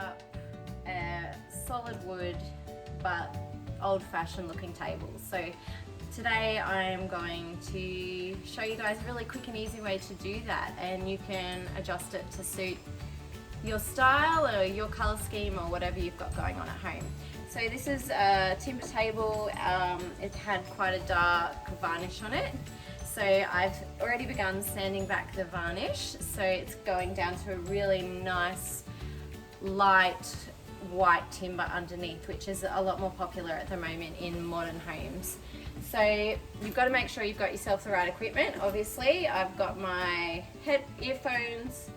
up a solid wood but old-fashioned looking table. So today I am going to show you guys a really quick and easy way to do that, and you can adjust it to suit your style or your colour scheme or whatever you've got going on at home. So this is a timber table. It had quite a dark varnish on it. So I've already begun sanding back the varnish, so it's going down to a really nice light white timber underneath, which is a lot more popular at the moment in modern homes. So you've got to make sure you've got yourself the right equipment. Obviously I've got my earphones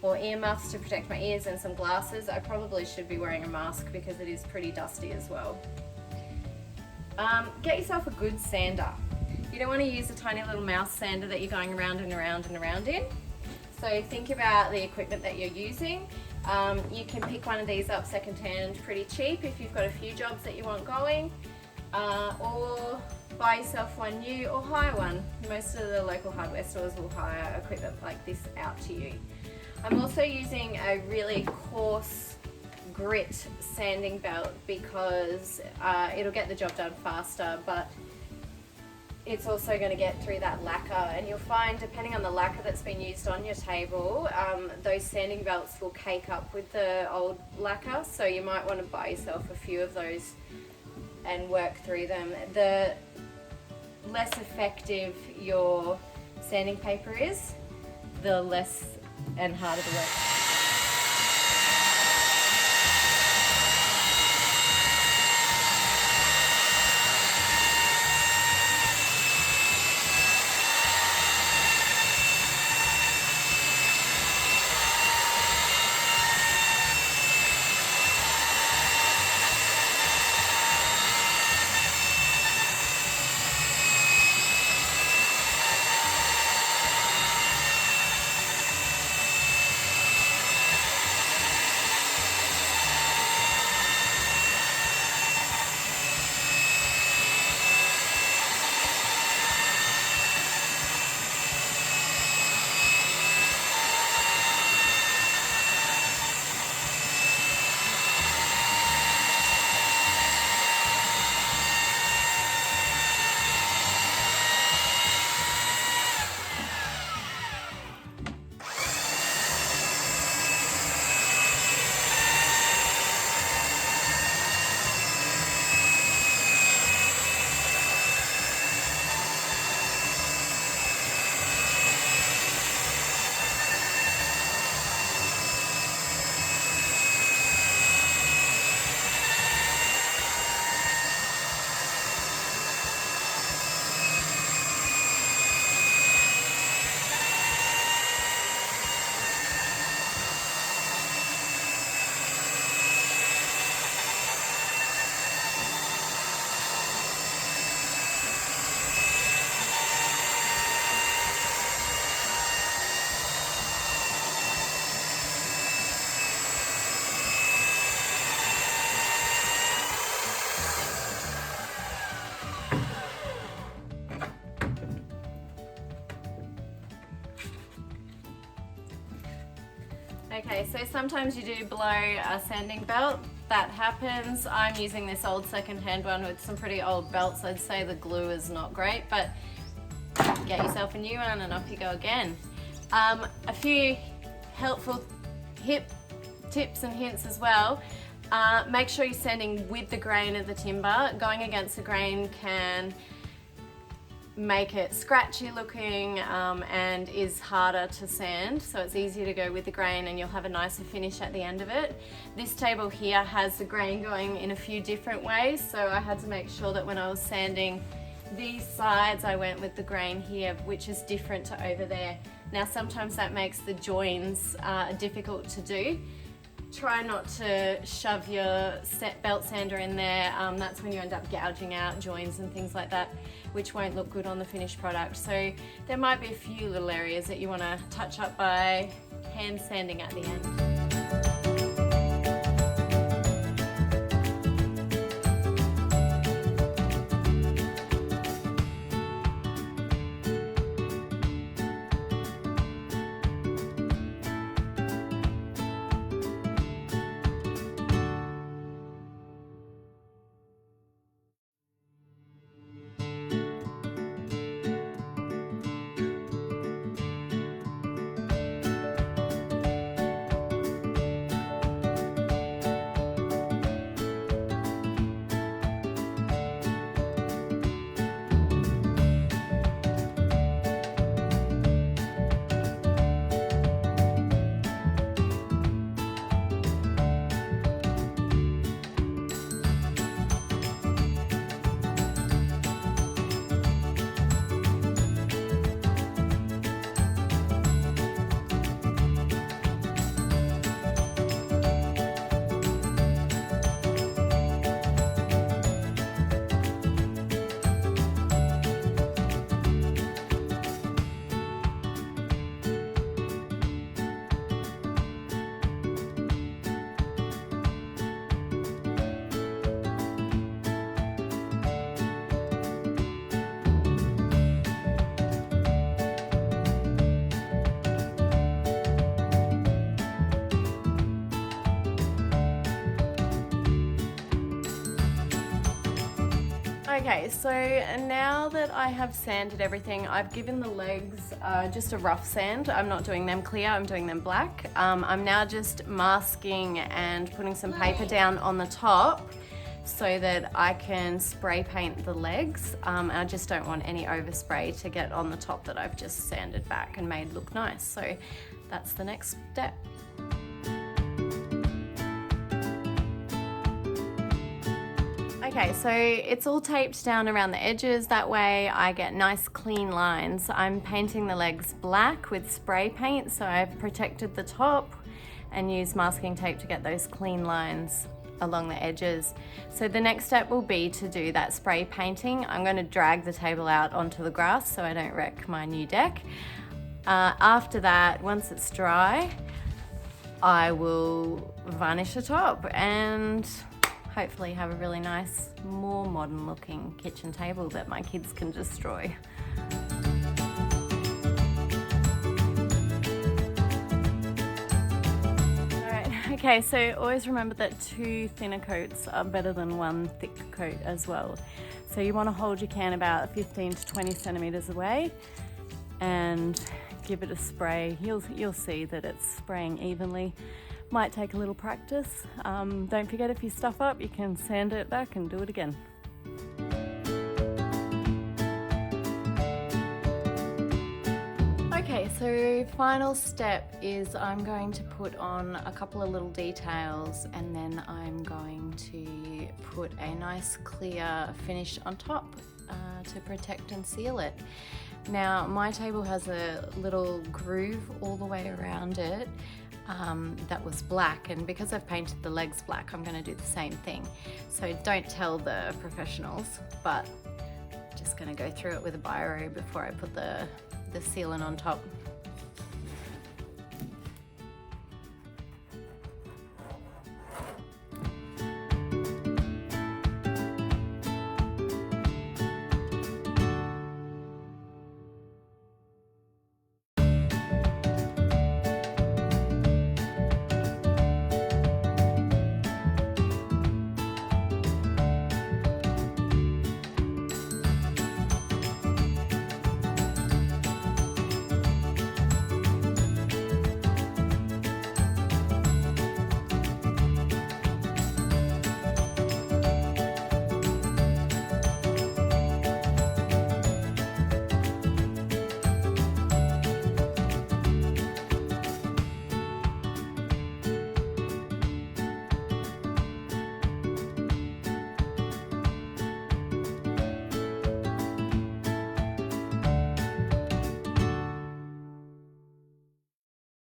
or earmuffs to protect my ears and some glasses. I probably should be wearing a mask because it is pretty dusty as well. Get yourself a good sander. You don't want to use a tiny little mouse sander that you're going around and around and around in. So think about the equipment that you're using. You can pick one of these up secondhand pretty cheap if you've got a few jobs that you want going, or buy yourself one new or hire one. Most of the local hardware stores will hire equipment like this out to you. I'm also using a really coarse grit sanding belt because it'll get the job done faster, but it's also going to get through that lacquer, and you'll find, depending on the lacquer that's been used on your table, those sanding belts will cake up with the old lacquer, so you might want to buy yourself a few of those and work through them. The less effective your sanding paper is, the less and harder the work. Okay, so sometimes you do blow a sanding belt. That happens. I'm using this old second-hand one with some pretty old belts. I'd say the glue is not great, but get yourself a new one and off you go again. A few helpful tips and hints as well. Make sure you're sanding with the grain of the timber. Going against the grain can make it scratchy looking and is harder to sand, so it's easier to go with the grain and you'll have a nicer finish at the end of it. This table here has the grain going in a few different ways, so I had to make sure that when I was sanding these sides I went with the grain here, which is different to over there. Now sometimes that makes the joins difficult to do. Try not to shove your belt sander in there. That's when you end up gouging out joins and things like that, which won't look good on the finished product. So there might be a few little areas that you want to touch up by hand sanding at the end. Okay, so now that I have sanded everything, I've given the legs just a rough sand. I'm not doing them clear, I'm doing them black. I'm now just masking and putting some paper down on the top so that I can spray paint the legs. I just don't want any overspray to get on the top that I've just sanded back and made look nice. So that's the next step. Okay, so it's all taped down around the edges. That way I get nice clean lines. I'm painting the legs black with spray paint, so I've protected the top and used masking tape to get those clean lines along the edges. So the next step will be to do that spray painting. I'm going to drag the table out onto the grass so I don't wreck my new deck. After that, once it's dry, I will varnish the top and hopefully have a really nice, more modern looking kitchen table that my kids can destroy. Alright, okay, so always remember that 2 thinner coats are better than 1 thick coat as well. So you want to hold your can about 15 to 20 centimeters away and give it a spray. You'll see that it's spraying evenly. Might take a little practice. Don't forget, if you stuff up, you can sand it back and do it again. Okay, so final step is I'm going to put on a couple of little details and then I'm going to put a nice clear finish on top to protect and seal it. Now, my table has a little groove all the way around it that was black, and because I've painted the legs black, I'm going to do the same thing. So don't tell the professionals, but just going to go through it with a biro before I put the sealant on top.